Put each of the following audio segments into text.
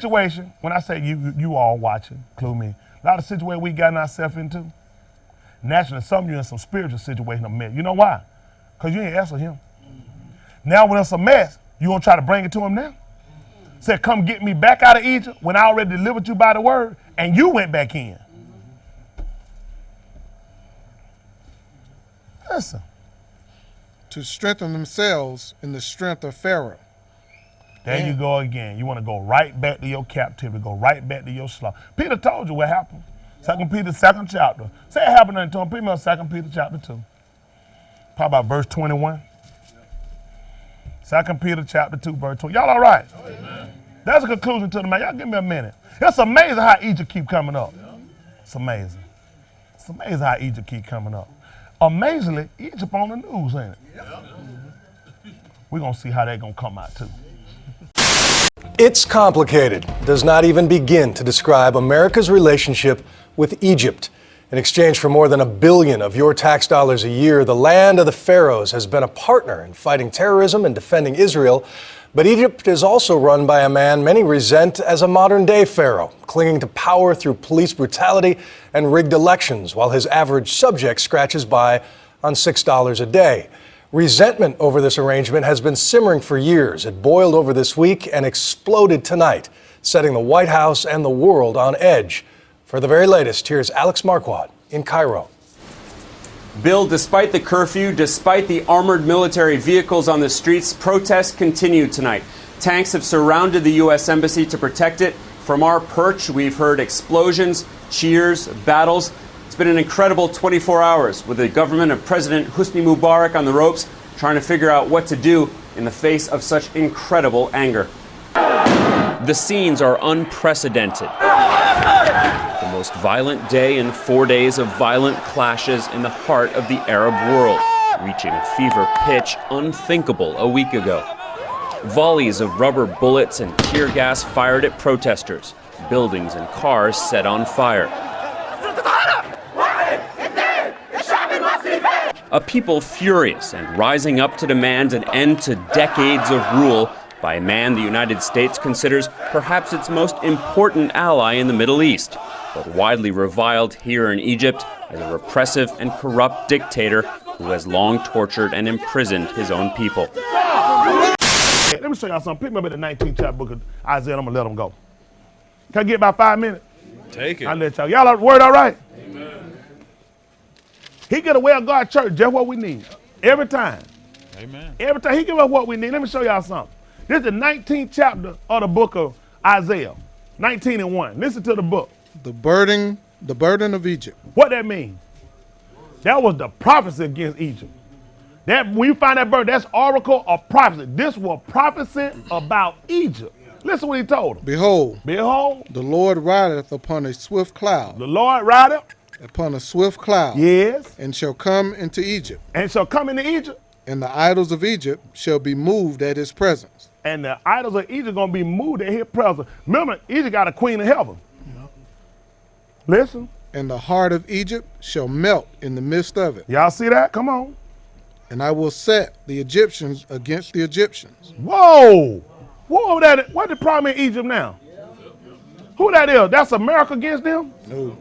situation, when I say you all watching, include me, a lot of situations we gotten ourselves into, naturally, some of you in some spiritual situation are mess. You know why? Because you ain't answer him. Now when it's a mess, you gonna try to bring it to him now? Said, come get me back out of Egypt when I already delivered you by the word, and you went back in. Listen. To strengthen themselves in the strength of Pharaoh. There you go again. You want to go right back to your captivity, go right back to your slaughter. Peter told you what happened. 2 Peter, 2nd chapter. Say it happened unto him. Put me on 2 Peter chapter 2. Probably about verse 21. 2 Peter chapter 2, verse 20. Y'all all right? Amen. That's a conclusion to the man. Y'all give me a minute. It's amazing how Egypt keep coming up. It's amazing. It's amazing how Egypt keep coming up. Amazingly, Egypt on the news, ain't it? We're going to see how they're going to come out, too. It's complicated. Does not even begin to describe America's relationship with Egypt. In exchange for more than $1 billion of your tax dollars a year, the land of the pharaohs has been a partner in fighting terrorism and defending Israel. But Egypt is also run by a man many resent as a modern-day pharaoh, clinging to power through police brutality and rigged elections, while his average subject scratches by on $6 a day. Resentment over this arrangement has been simmering for years. It boiled over this week and exploded tonight, setting the White House and the world on edge. For the very latest, here's Alex Marquardt in Cairo. Bill, despite the curfew, despite the armored military vehicles on the streets, protests continue tonight. Tanks have surrounded the U.S. Embassy to protect it. From our perch, we've heard explosions, cheers, battles. It's been an incredible 24 hours with the government of President Hosni Mubarak on the ropes, trying to figure out what to do in the face of such incredible anger. The scenes are unprecedented. The most violent day in 4 days of violent clashes in the heart of the Arab world, reaching a fever pitch unthinkable a week ago. Volleys of rubber bullets and tear gas fired at protesters. Buildings and cars set on fire. A people furious and rising up to demand an end to decades of rule by a man the United States considers perhaps its most important ally in the Middle East, but widely reviled here in Egypt as a repressive and corrupt dictator who has long tortured and imprisoned his own people. Let me show y'all something. Pick me up at the 19th chapter book of Isaiah. I'm going to let them go. Can I get about 5 minutes? Take it. I'll let y'all. Y'all word all right? Amen. He get a way of God church, just what we need. Every time. Amen. Every time he give us what we need. Let me show y'all something. This is the 19th chapter of the book of Isaiah. 19:1. Listen to the book. The burden of Egypt. What that mean? That was the prophecy against Egypt. That when you find that burden, that's oracle or prophecy. This was prophecy about Egypt. Listen what he told them. Behold, the Lord rideth upon a swift cloud. The Lord rideth upon a swift cloud. Yes. And shall come into Egypt. And shall come into Egypt. And the idols of Egypt shall be moved at his presence. And the idols of Egypt going to be moved at his presence. Remember, Egypt got a queen of heaven. Yeah. Listen. And the heart of Egypt shall melt in the midst of it. Y'all see that? Come on. And I will set the Egyptians against the Egyptians. Whoa. Whoa, what the problem in Egypt now? Who that is? That's America against them? No.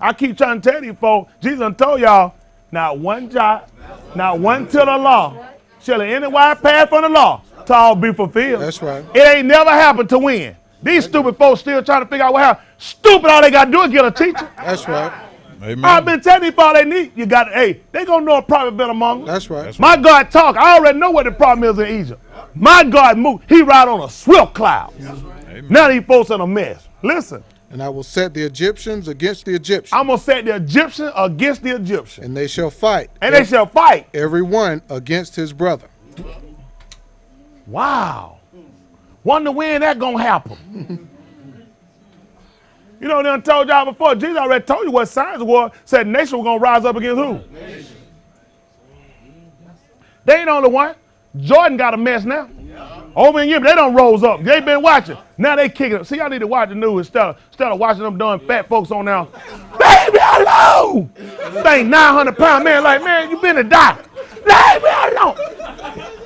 I keep trying to tell you folks, Jesus done told y'all, not one jot, not one till the law, shall any wide path from the law to all be fulfilled. That's right. It ain't never happened to win. These stupid folks still trying to figure out what happened. Stupid, all they got to do is get a teacher. That's right. Amen. I've been telling you all they need. You got, hey, they going to know a prophet been among them. That's right. My God talk. I already know what the problem is in Egypt. My God moved. He ride on a swift cloud. Right. Now these folks in a mess. Listen. And I will set the Egyptians against the Egyptians. I'm going to set the Egyptians against the Egyptians. And they shall fight. And they shall fight. Every one against his brother. Wow. Wonder when that going to happen. You know, they done told y'all before. Jesus already told you what signs were. Said nation was going to rise up against who? Nation. They ain't the only one. Jordan got a mess now. Over in Yemen, they done rose up. They been watching. Now they kicking it. See, y'all need to watch the news instead of watching them doing fat folks on now. Leave me alone. Think 900-pound man like, man, you been a doctor. Leave me alone.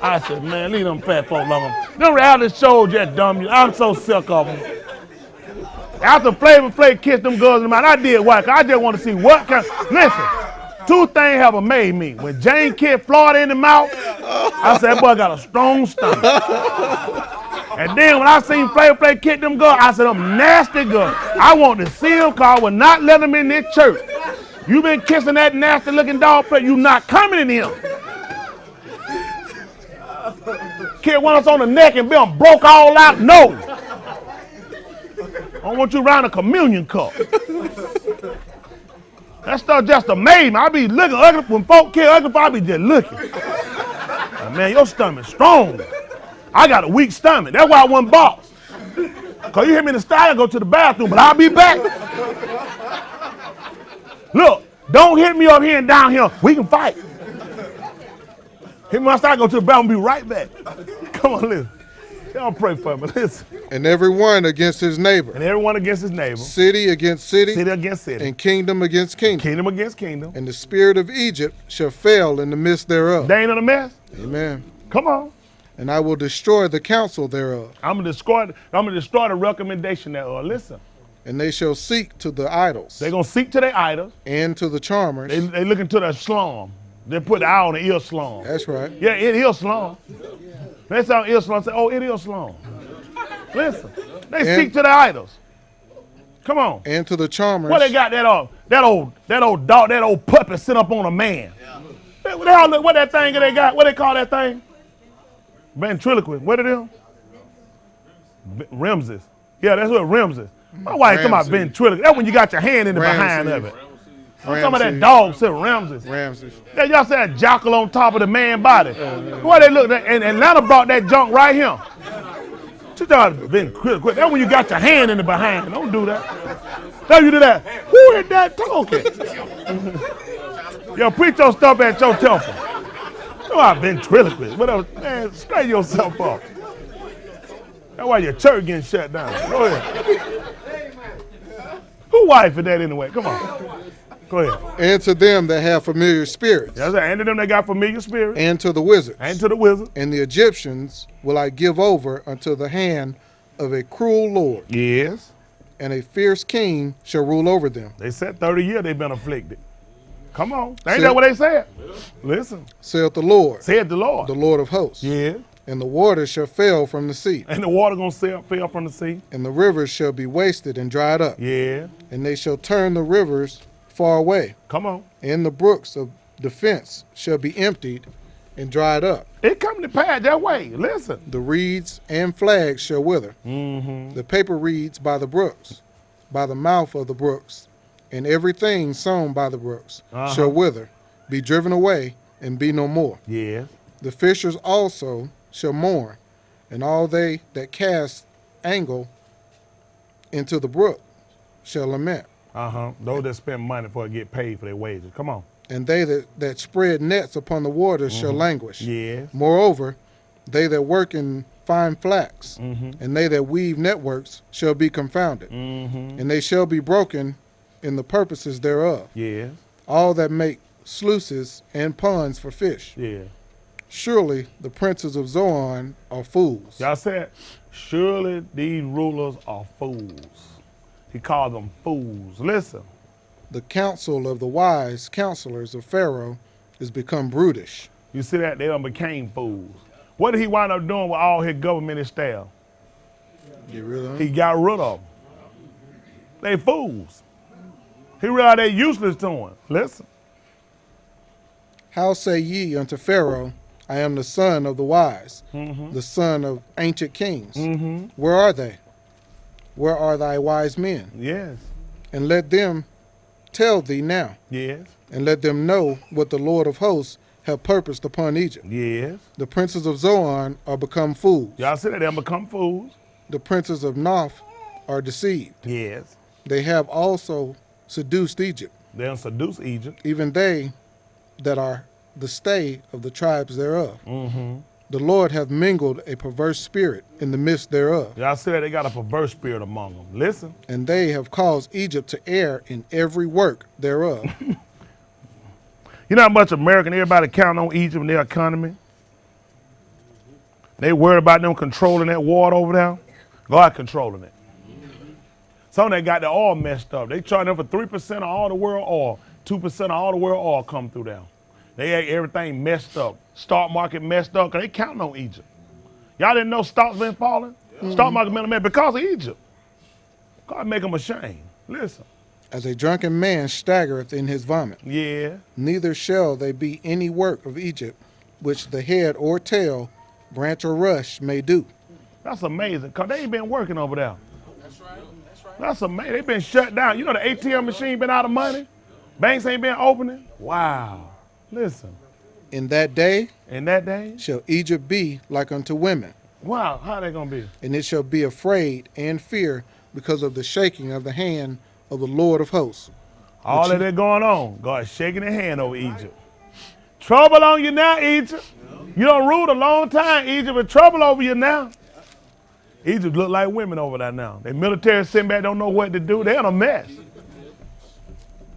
I said, man, leave them fat folk alone. Them reality shows just dumb you. I'm so sick of them. After Flavor Flav kissed them girls in the mouth, I did what? 'Cause I just want to see what kind. Listen, two things have made me. When Jane kissed Florida in the mouth, I said, that boy got a strong stomach. And then when I seen Flavor Flav kiss them girls, I said, them nasty girls. I want to see them because I would not let them in this church. You been kissing that nasty looking dog, you not coming in here. Kid want us on the neck and be on broke all out? No. I don't want you around a communion cup. That stuff just amazed me. I be looking ugly when folk kill ugly, I be just looking. Like, man, your stomach's strong. I got a weak stomach. That's why I wasn't boss. Cause you hear me in the style, I go to the bathroom, but I'll be back. Look, don't hit me up here and down here. We can fight. Hit me outside, go to the bathroom, be right back. Come on, listen. Y'all pray for me. Listen. And everyone against his neighbor. And everyone against his neighbor. City against city. City against city. And kingdom against kingdom. Kingdom against kingdom. And the spirit of Egypt shall fail in the midst thereof. They ain't in the mess? Amen. Come on. And I will destroy the counsel thereof. I'm gonna destroy the recommendation thereof. Listen. And they shall seek to the idols. They're gonna seek to their idols. And to the charmers. They looking to the slum. They put the eye on the ear slum. That's right. Yeah, it is slum. They sound ear slum. Say, oh, it is slum. Listen, they seek to the idols. Come on. And to the charmers. What they got that old dog, that old puppet sit up on a man. Yeah. What that thing they got? What they call that thing? Ventriloquist. What it is? Ramses. Yeah, that's what Ramses. My wife talking about ventriloquist. That's when you got your hand in the behind of it. Some of that dog said Ramses. Yeah, y'all said a jackal on top of the man body. Why they look? And Atlanta brought that junk right here. She thought it been quick. That's when you got your hand in the behind. Don't do that. Don't you do that. Who is that talking? Yo, preach your stuff at your temple. Oh, I've been ventriloquist. Whatever. Man, straighten yourself up. That's why your church getting shut down. Go ahead. Who wife is that anyway? Come on. Go ahead. And to them that have familiar spirits. That's right. And to them that got familiar spirits. And to the wizards. And to the wizards. And the Egyptians will I give over unto the hand of a cruel lord. Yes. And a fierce king shall rule over them. They said 30 years they've been afflicted. Come on. Ain't that what they said? Listen. Saith the Lord. Said the Lord. The Lord of hosts. Yeah. And the waters shall fail from the sea. And the water gonna fail from the sea. And the rivers shall be wasted and dried up. Yeah. And they shall turn the rivers far away. Come on. And the brooks of defense shall be emptied and dried up. It come to pass that way. Listen. The reeds and flags shall wither. Mm-hmm. The paper reeds by the brooks, by the mouth of the brooks, and everything sown by the brooks shall wither, be driven away, and be no more. Yeah. The fishers also shall mourn, and all they that cast angle into the brook shall lament. Those that spend money for to get paid for their wages. Come on. And they that spread nets upon the waters shall languish. Yes. Moreover, they that work in fine flax, and they that weave networks shall be confounded. And they shall be broken in the purposes thereof. Yes. All that make sluices and ponds for fish. Yeah. Surely the princes of Zoan are fools. Y'all said, surely these rulers are fools. He called them fools. Listen. The counsel of the wise counselors of Pharaoh is become brutish. You see that? They done became fools. What did he wind up doing with all his government and staff? Get rid of them? He got rid of them. They fools. He realized they useless to him. Listen. How say ye unto Pharaoh, I am the son of the wise, the son of ancient kings. Where are they? Where are thy wise men? Yes. And let them tell thee now. Yes. And let them know what the Lord of hosts have purposed upon Egypt. Yes. The princes of Zoan are become fools. Y'all see that? They become fools. The princes of Noph are deceived. Yes. They have also seduced Egypt. They done seduced Egypt. Even they that are the stay of the tribes thereof. The Lord hath mingled a perverse spirit in the midst thereof. Y'all see that? They got a perverse spirit among them. Listen. And they have caused Egypt to err in every work thereof. You know how much American everybody count on Egypt and their economy? They worried about them controlling that water over there. God controlling it. Some of them got the oil messed up. They charging them for 3% of all the world oil. 2% of all the world oil come through them. They had everything messed up. Stock market messed up because they counting on Egypt. Y'all didn't know stocks been falling? Stock market been messed because of Egypt. God make them ashamed. Listen. As a drunken man staggereth in his vomit. Yeah. Neither shall they be any work of Egypt, which the head or tail, branch or rush may do. That's amazing, because they ain't been working over there. That's right. That's amazing. They've been shut down. You know the ATM machine been out of money? Banks ain't been opening? Wow. Listen. In that day shall Egypt be like unto women. Wow, how they gonna be? And it shall be afraid and fear because of the shaking of the hand of the Lord of hosts. All of that going on. God shaking his hand over Egypt. Trouble on you now, Egypt. You done ruled a long time, Egypt, but trouble over you now. Egypt look like women over there now. They military sitting back, don't know what to do. They in a mess.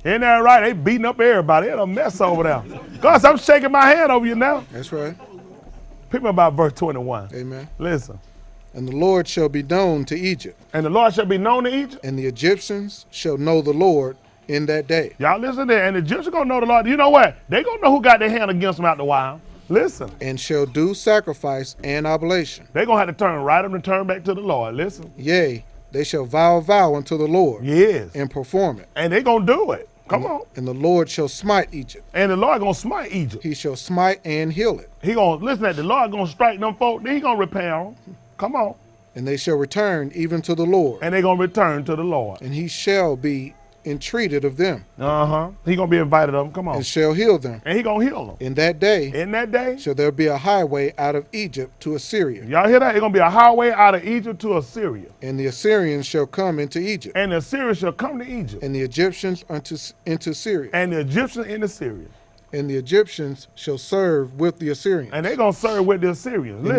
Ain't that right? They beating up everybody. They in a mess over there. God, I'm shaking my hand over you now. That's right. Pick me about verse 21. Amen. Listen. And the Lord shall be known to Egypt. And the Lord shall be known to Egypt. And the Egyptians shall know the Lord in that day. Y'all listen there. And the Egyptians going to know the Lord. You know what? They going to know who got their hand against them out the wild. Listen. And shall do sacrifice and oblation. They're going to have to turn right up and turn back to the Lord. Listen. Yea, they shall vow unto the Lord. Yes. And perform it. And they going to do it. Come on. And the Lord shall smite Egypt. And the Lord going to smite Egypt. He shall smite and heal it. He going to, listen at the Lord going to strike them folk. Then he going to repair them. Come on. And they shall return even to the Lord. And they going to return to the Lord. And he shall be entreated of them. He going to be invited of them. Come on. And shall heal them. And he going to heal them. In that day. Shall there be a highway out of Egypt to Assyria. Y'all hear that? It's going to be a highway out of Egypt to Assyria. And the Assyrians shall come into Egypt. And the Assyrians shall come to Egypt. And the Egyptians into Syria. And the Egyptians into Syria. And the Egyptians shall serve with the Assyrians. And they're going to serve with the Assyrians. Listen,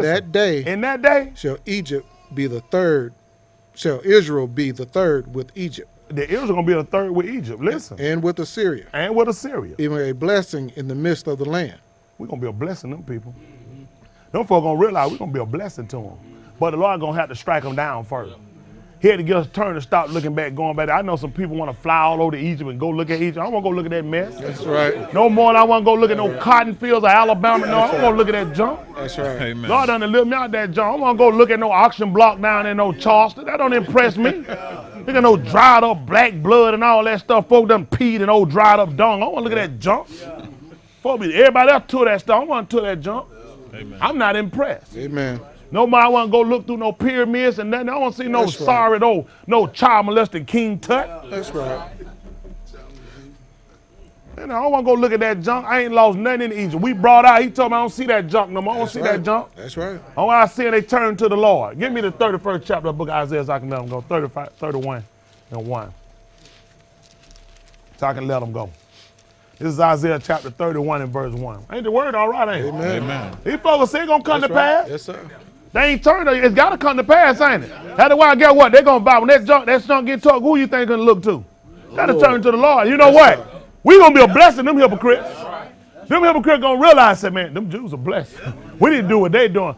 in that day. Shall Egypt be the third. Shall Israel be the third with Egypt. The Israel going to be the third with Egypt. Listen. And with Assyria. And with Assyria. Even a blessing in the midst of the land. We're going to be a blessing to them people. Them folks going to realize we're going to be a blessing to them. But the Lord going to have to strike them down first. He had to get us turned and stop looking back, going back. I know some people want to fly all over to Egypt and go look at Egypt. I don't want to go look at that mess. That's right. No more than I want to go look at no cotton fields of Alabama. No, I don't want to look at that junk. That's right. Amen. Lord done live me out that junk. I don't want to go look at no auction block down in no Charleston. That don't impress me. Look at no dried up black blood and all that stuff. Folk done peed and old dried up dung. I don't want to look at that junk. Everybody else took that stuff. I don't want to took that junk. Amen. I'm not impressed. Amen. Nobody want to go look through no pyramids and nothing. I don't want to see no sorry, no child molesting King Tut. That's right. And I don't want to go look at that junk. I ain't lost nothing in Egypt. We brought out, he told me I don't see that junk no more. I don't see that junk. That's right. All I see they turn to the Lord. Give me the 31st chapter of the book of Isaiah so I can let them go. 35, 31 and 1. So I can let them go. This is Isaiah chapter 31 and verse 1. Ain't the word all right, ain't it? Amen. Amen. These folks say it's going to come to pass. Yes, sir. They ain't turned. It's got to come to pass, ain't it? That's why, guess what? They're going to buy. When that junk get took, who you think going to look to? Got to turn to the Lord. You know what? We going to be a blessing, them hypocrites. Them hypocrites going to realize that, man, them Jews are blessed. We need to do what they doing.